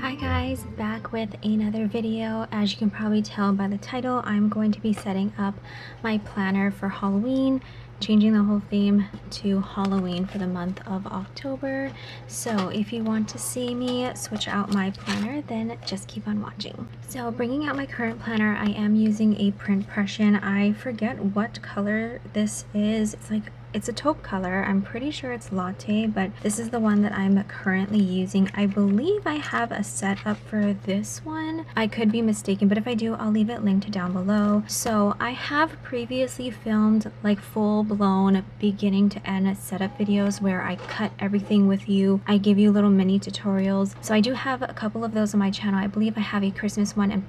Hi guys, back with another video. As you can probably tell by the title, I'm going to be setting up my planner for Halloween, changing the whole theme to Halloween for the month of October. So if you want to see me switch out my planner, then just keep on watching. So bringing out my current planner, I am using a print Prussian. I forget what color this is. It's a taupe color. I'm pretty sure it's latte, but this is the one that I'm currently using. I believe I have a setup for this one. I could be mistaken, but if I do, I'll leave it linked down below. So I have previously filmed like full-blown beginning to end setup videos where I cut everything with you. I give you little mini tutorials. So I do have a couple of those on my channel. I believe I have a Christmas one and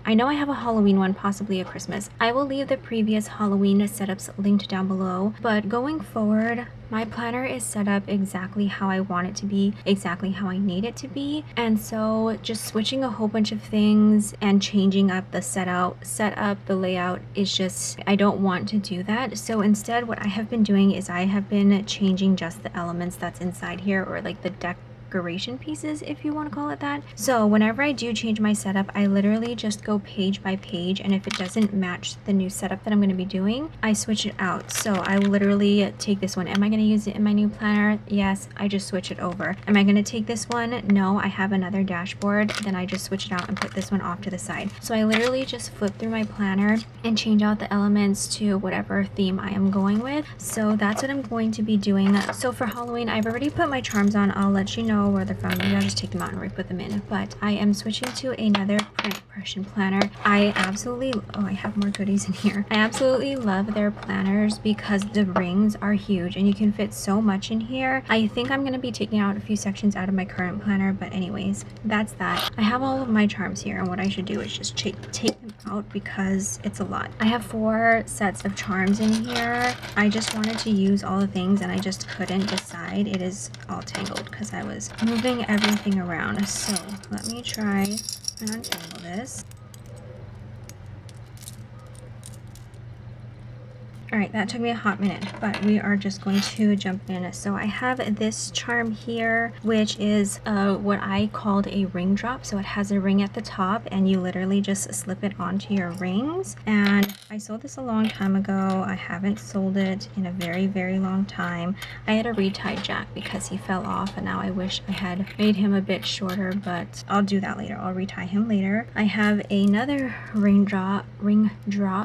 I know I have a Halloween one, possibly a Christmas. I will leave the previous Halloween setups linked down below, but going forward, my planner is set up exactly how I want it to be, exactly how I need it to be. And so just switching a whole bunch of things and changing up the setup, the layout is just, I don't want to do that. So instead, what I have been doing is I have been changing just the elements that's inside here, or like the decoration pieces, if you want to call it that. So whenever I do change my setup, I literally just go page by page, and if it doesn't match the new setup that I'm going to be doing, I switch it out. So I literally take this one. Am I going to use it in my new planner? Yes. I just switch it over. Am I going to take this one? No. I have another dashboard. Then I just switch it out and put this one off to the side. So I literally just flip through my planner and change out the elements to whatever theme I am going with. So that's what I'm going to be doing. So for Halloween, I've already put my charms on. I'll let you know where they're from. Maybe I'll just take them out and re-put them in. But I am switching to another print Prussian planner. I have more goodies in here. I absolutely love their planners because the rings are huge and you can fit so much in here. I think I'm going to be taking out a few sections out of my current planner, but anyways, that's that. I have all of my charms here, and what I should do is just take them out because it's a lot. I have 4 sets of charms in here. I just wanted to use all the things and I just couldn't decide. It is all tangled because I was moving everything around. So let me try and untangle this. Alright, that took me a hot minute, but we are just going to jump in. So I have this charm here, which is what I called a ring drop. So it has a ring at the top and you literally just slip it onto your rings. And I sold this a long time ago. I haven't sold it in a very, very long time. I had a retie Jack because he fell off, and now I wish I had made him a bit shorter, but I'll do that later. I'll retie him later. I have another ring drop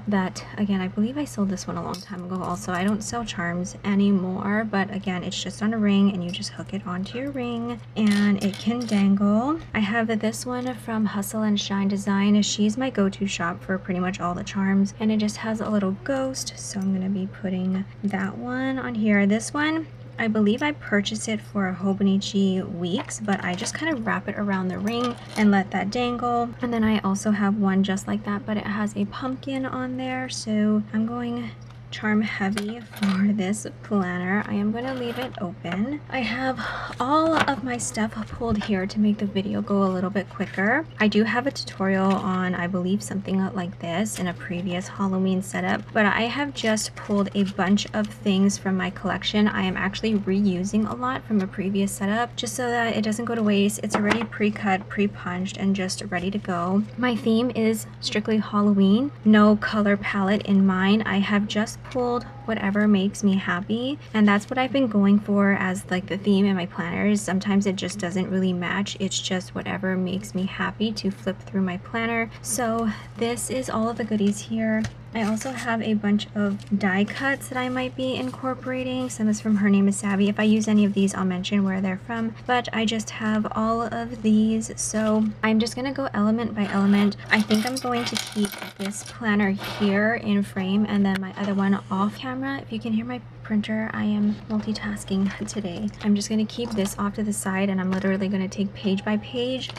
that, again, I believe I sold this one a long time ago also. I don't sell charms anymore, but again, it's just on a ring and you just hook it onto your ring and it can dangle. I have this one from Hustle and Shine Design. She's my go-to shop for pretty much all the charms, and it just has a little ghost, so I'm gonna be putting that one on here. This one, I believe I purchased it for a hobonichi weeks, but I just kind of wrap it around the ring and let that dangle. And then I also have one just like that, but it has a pumpkin on there, so I'm going charm heavy for this planner. I am going to leave it open. I have all of my stuff pulled here to make the video go a little bit quicker. I do have a tutorial on, I believe, something like this in a previous Halloween setup, but I have just pulled a bunch of things from my collection. I am actually reusing a lot from a previous setup just so that it doesn't go to waste. It's already pre-cut, pre-punched, and just ready to go. My theme is strictly Halloween. No color palette in mind. I have just pulled whatever makes me happy, and that's what I've been going for as like the theme in my planners. Sometimes it just doesn't really match. It's just whatever makes me happy to flip through my planner. So this is all of the goodies here. I also have a bunch of die cuts that I might be incorporating. Some is from Her Name is Savvy. If I use any of these, I'll mention where they're from, but I just have all of these. So I'm just gonna go element by element. I think I'm going to keep this planner here in frame and then my other one off camera. If you can hear my printer, I am multitasking today. I'm just gonna keep this off to the side, and I'm literally gonna take page by page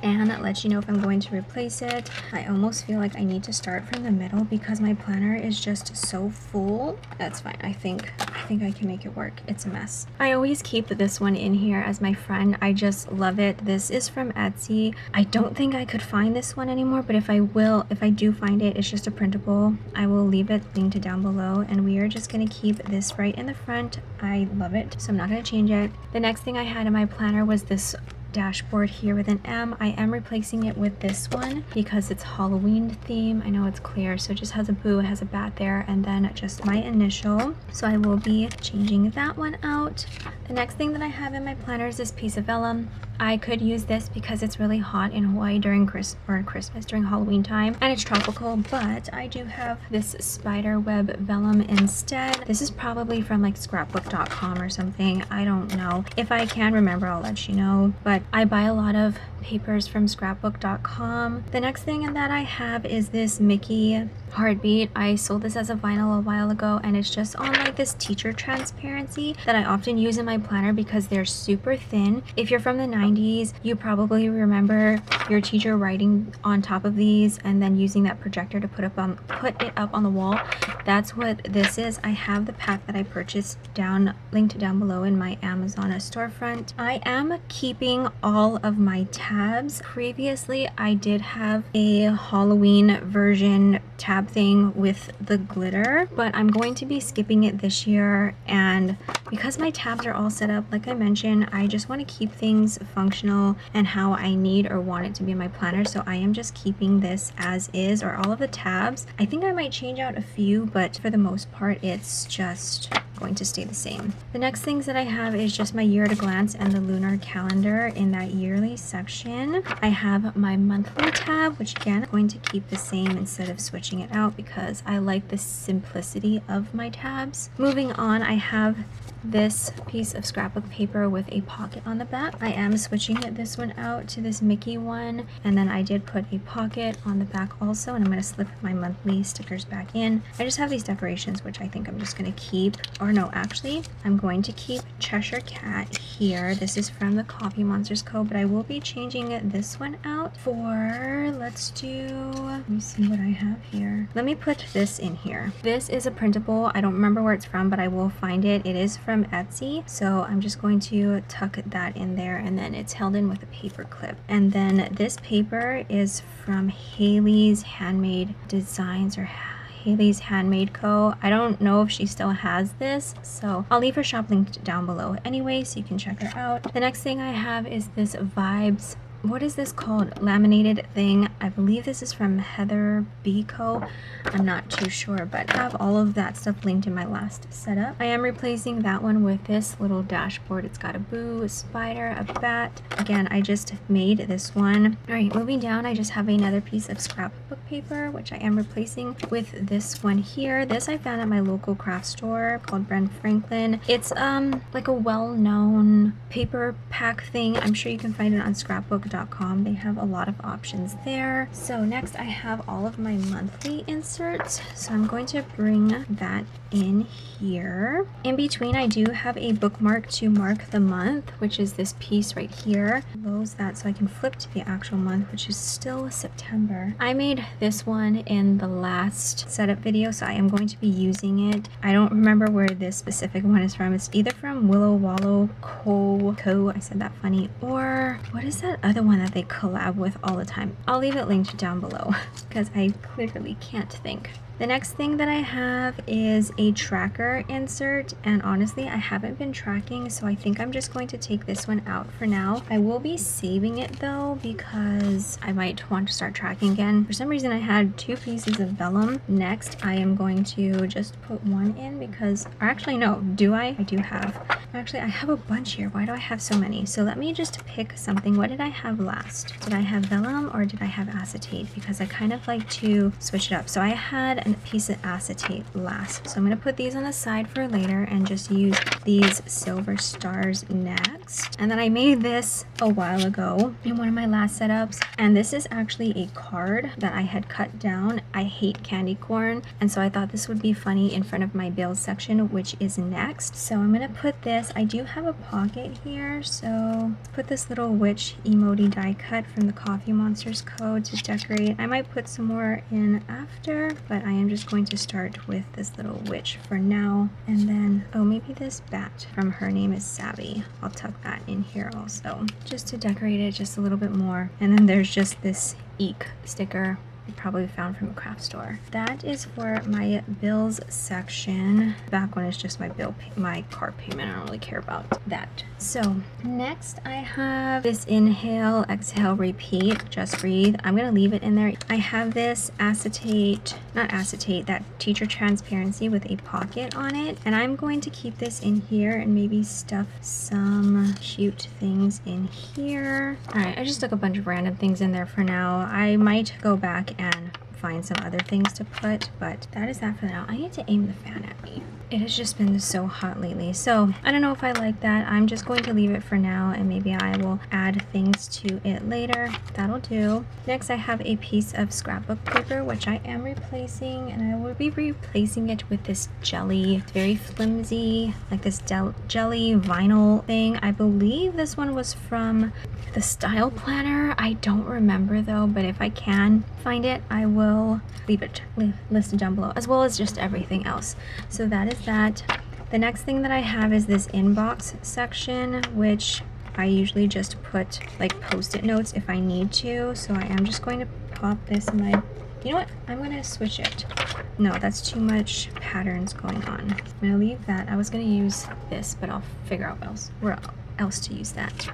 and let you know if I'm going to replace it. I almost feel like I need to start from the middle because my planner is just so full. That's fine. I think I can make it work. It's a mess. I always keep this one in here as my friend. I just love it. This is from Etsy. I don't think I could find this one anymore, but if I do find it, it's just a printable. I will leave it linked down below, and we are just gonna keep this right in the front. I love it, so I'm not gonna change it. The next thing I had in my planner was this dashboard here with an M. I am replacing it with this one because it's Halloween theme. I know it's clear, so it just has a boo, it has a bat there, and then just my initial. So I will be changing that one out. The next thing that I have in my planner is this piece of vellum. I could use this because it's really hot in Hawaii during Christmas, during Halloween time, and it's tropical, but I do have this spider web vellum instead. This is probably from like scrapbook.com or something. I don't know. If I can remember, I'll let you know, but I buy a lot of papers from scrapbook.com. The next thing that I have is this Mickey Heartbeat. I sold this as a vinyl a while ago, and it's just on like this teacher transparency that I often use in my planner because they're super thin. If you're from the 90s, you probably remember your teacher writing on top of these and then using that projector to put it up on the wall. That's what this is. I have the pack that I purchased linked down below in my Amazon storefront. I am keeping all of my tabs. Previously, I did have a Halloween version tab thing with the glitter, but I'm going to be skipping it this year, and because my tabs are all set up, like I mentioned, I just want to keep things functional and how I need or want it to be in my planner. So I am just keeping this as is, or all of the tabs. I think I might change out a few, but for the most part it's just going to stay the same. The next things that I have is just my year at a glance and the lunar calendar in that yearly section. I have my monthly tab, which again I'm going to keep the same instead of switching it out because I like the simplicity of my tabs. Moving on, I have this piece of scrapbook paper with a pocket on the back. I am switching this one out to this Mickey one, and then I did put a pocket on the back also, and I'm going to slip my monthly stickers back in. I just have these decorations, which I think I'm just going to keep, or no, actually I'm going to keep Cheshire Cat here. This is from the Coffee Monsters Co., but I will be changing this one out for, let me see what I have here. Let me put this in here. This is a printable. I don't remember where it's from, but I will find it. It is from Etsy, so I'm just going to tuck that in there, and then it's held in with a paper clip. And then this paper is from Haley's Handmade Designs, or Haley's Handmade Co. I don't know if she still has this, so I'll leave her shop linked down below anyway, so you can check her out. The next thing I have is this Vibes, what is this called? Laminated thing. I believe this is from Heather B Co. I'm not too sure, but I have all of that stuff linked in my last setup. I am replacing that one with this little dashboard. It's got a boo, a spider, a bat. Again, I just made this one. All right, moving down, I just have another piece of scrapbook paper, which I am replacing with this one here. This I found at my local craft store called Ben Franklin. It's like a well-known paper pack thing. I'm sure you can find it on scrapbook.com. They have a lot of options there. So next I have all of my monthly inserts, so I'm going to bring that in here. In between, I do have a bookmark to mark the month, which is this piece right here. Close that so I can flip to the actual month, which is still September. I made this one in the last setup video, so I am going to be using it. I don't remember where this specific one is from. It's either from Willow Wallow Co. I said that funny, or what is that other one that they collab with all the time? I'll leave it linked down below because I clearly can't think. The next thing that I have is a tracker insert, and honestly I haven't been tracking, so I think I'm just going to take this one out for now. I will be saving it though because I might want to start tracking again. For some reason I had two pieces of vellum. Next I am going to just put one in because, or actually no, do I? I do have. Actually I have a bunch here. Why do I have so many? So let me just pick something. What did I have last? Did I have vellum or did I have acetate? Because I kind of like to switch it up. So I had a piece of acetate last, so I'm going to put these on the side for later and just use these silver stars next. And then I made this a while ago in one of my last setups, and this is actually a card that I had cut down. I hate candy corn, and so I thought this would be funny in front of my bills section, which is next. So I'm going to put this, I do have a pocket here, so let's put this little witch emoji die cut from the Coffee Monsters Co. to decorate. I might put some more in after, but I am just going to start with this little witch for now. And then, oh, maybe this bat from Her Name is Savvy. I'll tuck that in here also, just to decorate it just a little bit more. And then there's just this eek sticker you probably found from a craft store. That is for my bills section. The back one is just my car payment. I don't really care about that. So next I have this inhale, exhale, repeat, just breathe. I'm gonna leave it in there. I have this that teacher transparency with a pocket on it, and I'm going to keep this in here and maybe stuff some cute things in here. All right, I just stuck a bunch of random things in there for now. I might go back and find some other things to put, but that is that for now. I need to aim the fan at me. It has just been so hot lately, so I don't know if I like that. I'm just going to leave it for now, and maybe I will add things to it later. That'll do. Next, I have a piece of scrapbook paper, which I am replacing, and I will be replacing it with this jelly. It's very flimsy, like this jelly vinyl thing. I believe this one was from the style planner. I don't remember though, but if I can find it, I will leave it listed down below, as well as just everything else. So that is that. The next thing that I have is this inbox section, which I usually just put like post-it notes if I need to. So I am just going to pop this in my, you know what, I'm gonna switch it. No, that's too much patterns going on. I'm gonna leave that. I was gonna use this, but I'll figure out where else to use that.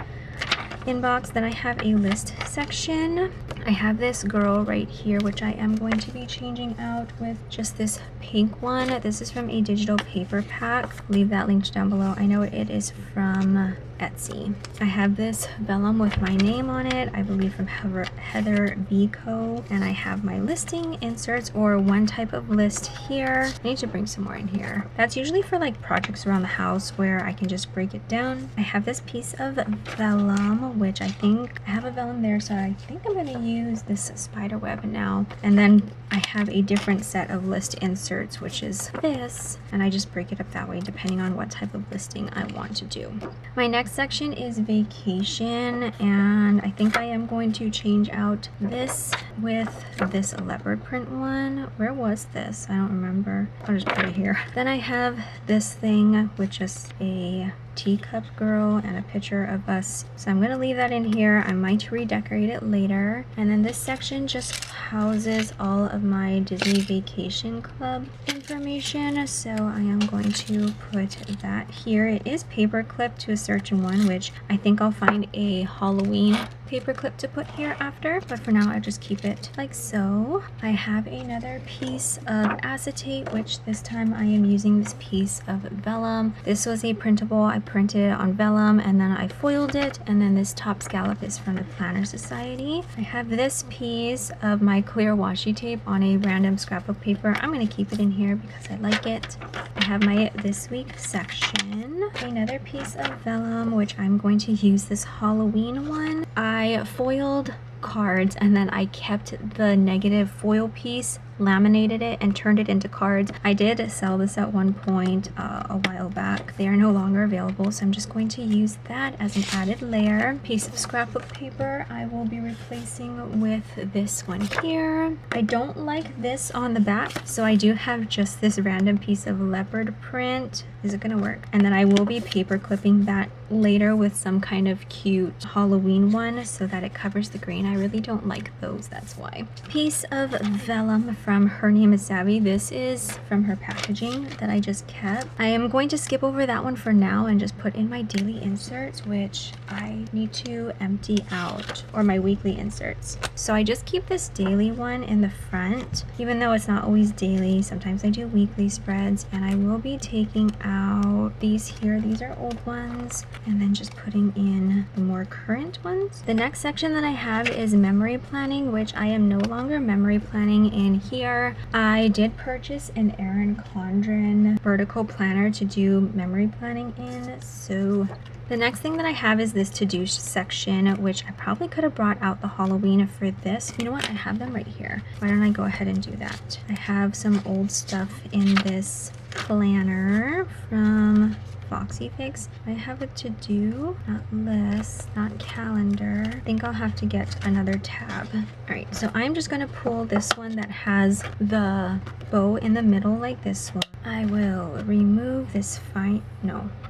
Inbox. Then I have a list section. I have this girl right here, which I am going to be changing out with just this pink one. This is from a digital paper pack. Leave that linked down below. I know it is from Etsy. I have this vellum with my name on it, I believe from Heather Biko, and I have my listing inserts, or one type of list here. I need to bring some more in here. That's usually for like projects around the house where I can just break it down. I have this piece of vellum, which I think I have a vellum there, so I think I'm going to use this spider web now. And then I have a different set of list inserts, which is this, and I just break it up that way depending on what type of listing I want to do. My next section is vacation, and I think I am going to change out this with this leopard print one. Where was this? I don't remember. I'll just put it here. Then I have this thing, which is a teacup girl and a picture of us, so I'm gonna leave that in here. I might redecorate it later. And then this section just houses all of my Disney Vacation Club information, so I am going to put that here. It is paper clipped to a certain one, which I think I'll find a Halloween paper clip to put here after, but for now I just keep it like so. I have another piece of acetate, which this time I am using this piece of vellum. This was a printable. I printed it on vellum and then I foiled it, and then this top scallop is from the Planner Society. I have this piece of my clear washi tape on a random scrapbook paper. I'm going to keep it in here because I like it. I have my this week section, another piece of vellum, which I'm going to use this Halloween one. I foiled cards and then I kept the negative foil piece, laminated it, and turned it into cards. I did sell this at one point a while back. They are no longer available, so I'm just going to use that as an added layer. Piece of scrapbook paper I will be replacing with this one here. I don't like this on the back, so I do have just this random piece of leopard print. Is it gonna work? And then I will be paper clipping that later with some kind of cute Halloween one so that it covers the green. I really don't like those, that's why. Piece of vellum from Her Name is Savvy. This is from her packaging that I just kept. I am going to skip over that one for now and just put in my daily inserts, which I need to empty out, or my weekly inserts. So I just keep this daily one in the front, even though it's not always daily. Sometimes I do weekly spreads, and I will be taking out these here. These are old ones, and then just putting in the more current ones. The next section that I have is memory planning, which I am no longer memory planning in here. I did purchase an Erin CONDREN vertical planner to do memory planning in, so the next thing that I have is this to-do section, which I probably could have brought out the Halloween for this. You know what? I have them right here. Why don't I go ahead and do that? I have some old stuff in this planner from Foxy Fix. I have a to-do, not list, not calendar. I think I'll have to get another tab. All right, so I'm just gonna pull this one that has the bow in the middle like this one. I I will remove this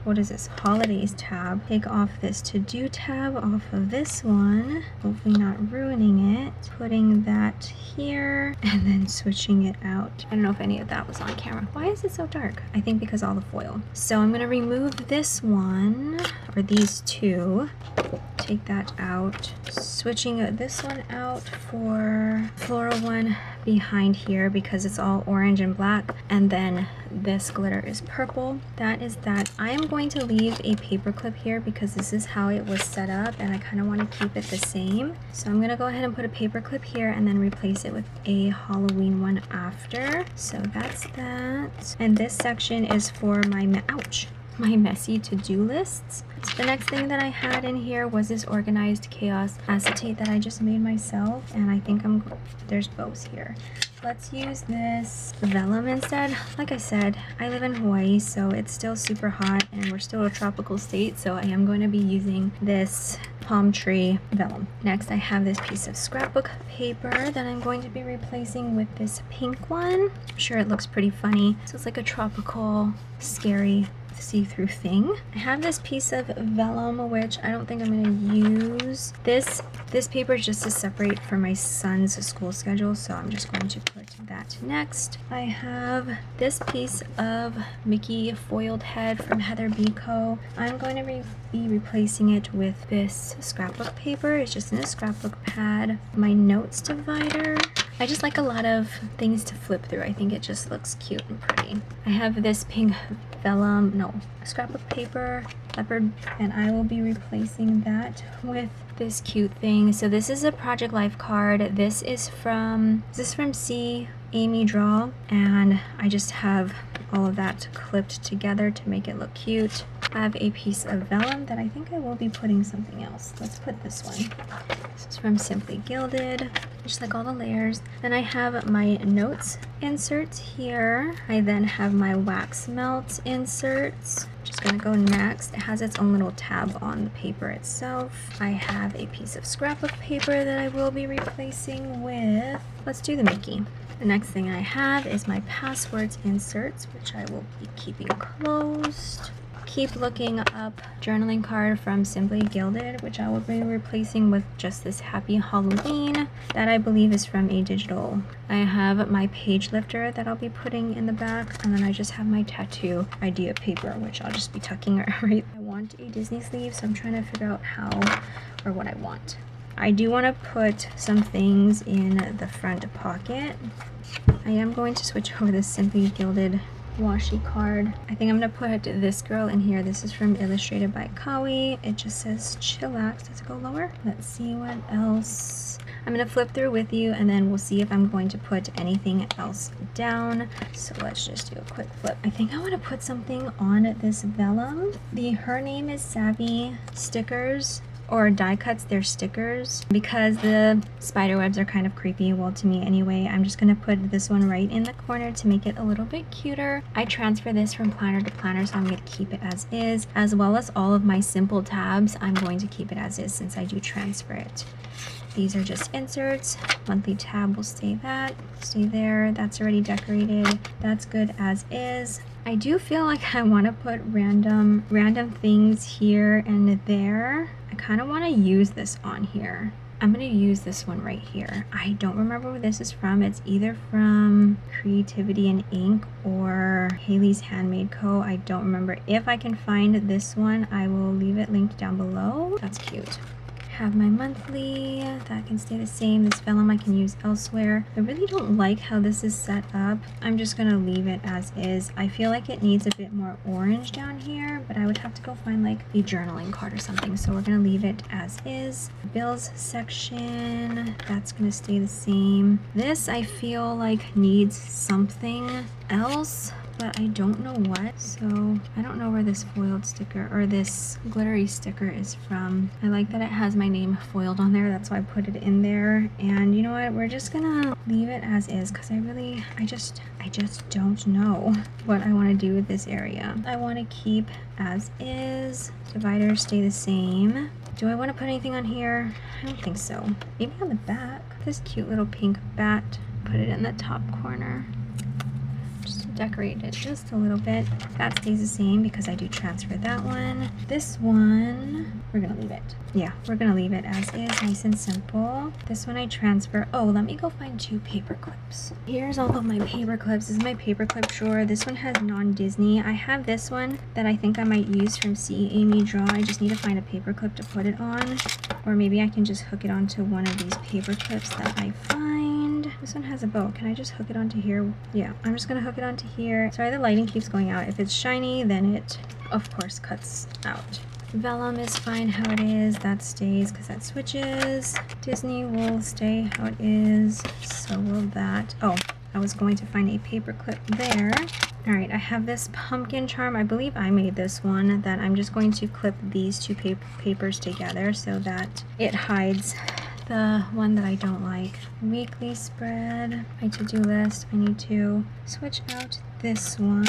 what is this? Holidays tab. Take off this to-do tab off of this one. Hopefully not ruining it. Putting that here and then switching it out. I don't know if any of that was on camera. Why is it so dark? I think because all the foil. So I'm gonna remove this one, or these two. Take that out. Switching this one out for floral one behind here because it's all orange and black, and then this glitter is purple. That is that. I am going to leave a paper clip here because this is how it was set up and I kind of want to keep it the same. So I'm gonna go ahead and put a paper clip here and then replace it with a Halloween one after. So that's that. And this section is for my messy to-do lists. So the next thing that I had in here was this organized chaos acetate that I just made myself, and I think there's bows here. Let's use this vellum instead. Like I said, I live in Hawaii, so it's still super hot and we're still a tropical state, so I am going to be using this palm tree vellum. Next, I have this piece of scrapbook paper that I'm going to be replacing with this pink one. I'm sure it looks pretty funny. So it's like a tropical, scary see-through thing. I have this piece of vellum, which I don't think I'm going to use. This paper is just to separate for my son's school schedule, so I'm just going to put that next. I have this piece of Mickey foiled head from Heather B. Co. I'm going to be replacing it with this scrapbook paper. It's just in a scrapbook pad. My notes divider. I just like a lot of things to flip through. I think it just looks cute and pretty. I have this pink scrapbook paper, leopard, and I will be replacing that with this cute thing. So this is a Project Life card. This is from C. Amy Draw, and I just have all of that clipped together to make it look cute. I have a piece of vellum that I think I will be putting something else. Let's put this one. This is from Simply Gilded. Just like all the layers. Then I have my notes inserts here. I then have my wax melt inserts. Just gonna go next. It has its own little tab on the paper itself. I have a piece of scrapbook paper that I will be replacing with, let's do the Mickey. The next thing I have is my passwords inserts, which I will be keeping closed. Keep looking up journaling card from Simply Gilded, which I will be replacing with just this Happy Halloween that I believe is from A Digital. I have my page lifter that I'll be putting in the back, and then I just have my tattoo idea paper, which I'll just be tucking right. I want a Disney sleeve, so I'm trying to figure out how or what I want. I do want to put some things in the front pocket. I am going to switch over this Simply Gilded washi card. I think I'm gonna put this girl in here. This is from Illustrated by Kawi. It just says chillax. Does it go lower? Let's see what else. I'm gonna flip through with you and then we'll see if I'm going to put anything else down. So let's just do a quick flip. I think I want to put something on this vellum. Her name is Savvy Stickers, or Diecuts, they're stickers. Because the spider webs are kind of creepy, well, to me anyway, I'm just gonna put this one right in the corner to make it a little bit cuter. I transfer this from planner to planner, so I'm gonna keep it as is, as well as all of my simple tabs. I'm going to keep it as is since I do transfer it. These are just inserts. Monthly tab will stay there. That's already decorated. That's good as is. I do feel like I want to put random things here and there. I kind of want to use this on here. I'm going to use this one right here. I don't remember where this is from. It's either from Creativity and Ink or Haley's Handmade Co. I don't remember. If I can find this one, I will leave it linked down below. That's cute. Have my monthly, that can stay the same. This vellum I can use elsewhere. I really don't like how this is set up. I'm just gonna leave it as is. I feel like it needs a bit more orange down here, but I would have to go find like a journaling card or something. So we're gonna leave it as is. Bills section, that's gonna stay the same. This I feel like needs something else, but I don't know what. So I don't know where this foiled sticker or this glittery sticker is from. I like that it has my name foiled on there. That's why I put it in there. And you know what? We're just gonna leave it as is because I just don't know what I want to do with this area. I want to keep as is. Dividers stay the same. Do I want to put anything on here? I don't think so. Maybe on the back. This cute little pink bat. Put it in the top corner. decorate it just a little bit. That stays the same because I do transfer that one. This one, we're gonna leave it. Yeah, we're gonna leave it as is, nice and simple. This one I transfer. Oh, let me go find 2 paper clips. Here's all of my paper clips. This is my paper clip drawer. This one has non-Disney. I have this one that I think I might use from See Amy Draw. I just need to find a paper clip to put it on. Or maybe I can just hook it onto one of these paper clips that I find. This one has a bow. Can I just hook it onto here? Yeah, I'm just gonna hook it onto here. Sorry, the lighting keeps going out. If it's shiny, then it, of course, cuts out. Vellum is fine how it is. That stays because that switches. Disney will stay how it is. So will that. Oh, I was going to find a paper clip there. All right, I have this pumpkin charm. I believe I made this one that I'm just going to clip these 2 papers together so that it hides the one that I don't like. Weekly spread, my to-do list. I need to switch out this one.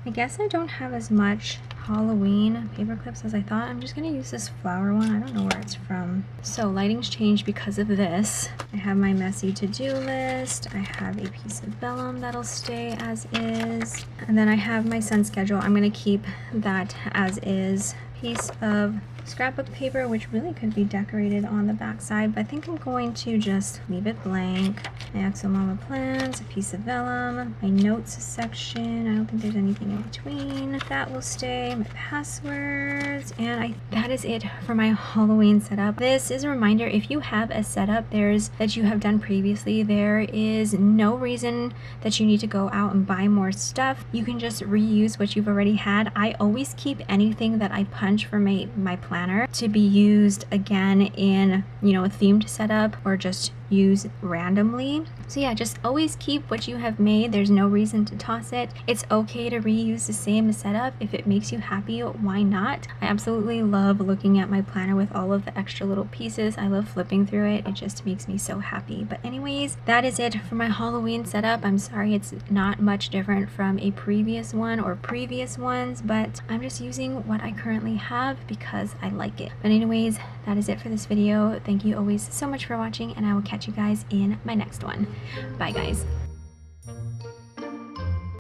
I guess I don't have as much Halloween paper clips as I thought. I'm just gonna use this flower one. I don't know where it's from. So lighting's changed because of this. I have my messy to-do list. I have a piece of vellum that'll stay as is. And then I have my sun schedule. I'm gonna keep that as is. Piece of scrapbook paper, which really could be decorated on the back side, but I think I'm going to just leave it blank. My xoMamaPlans, a piece of vellum, my notes section. I don't think there's anything in between. That will stay. My passwords, and that is it for my Halloween setup. This is a reminder, if you have a setup that you have done previously, there is no reason that you need to go out and buy more stuff. You can just reuse what you've already had. I always keep anything that I punch for my planner to be used again in, a themed setup or just use randomly. So yeah, just always keep what you have made. There's no reason to toss it. It's okay to reuse the same setup if it makes you happy. Why not? I absolutely love looking at my planner with all of the extra little pieces. I love flipping through it. It just makes me so happy. But anyways, that is it for my Halloween setup. I'm sorry it's not much different from a previous one or previous ones, but I'm just using what I currently have because I like it. But anyways, that is it for this video. Thank you always so much for watching, and I will catch you guys in my next one. Bye guys.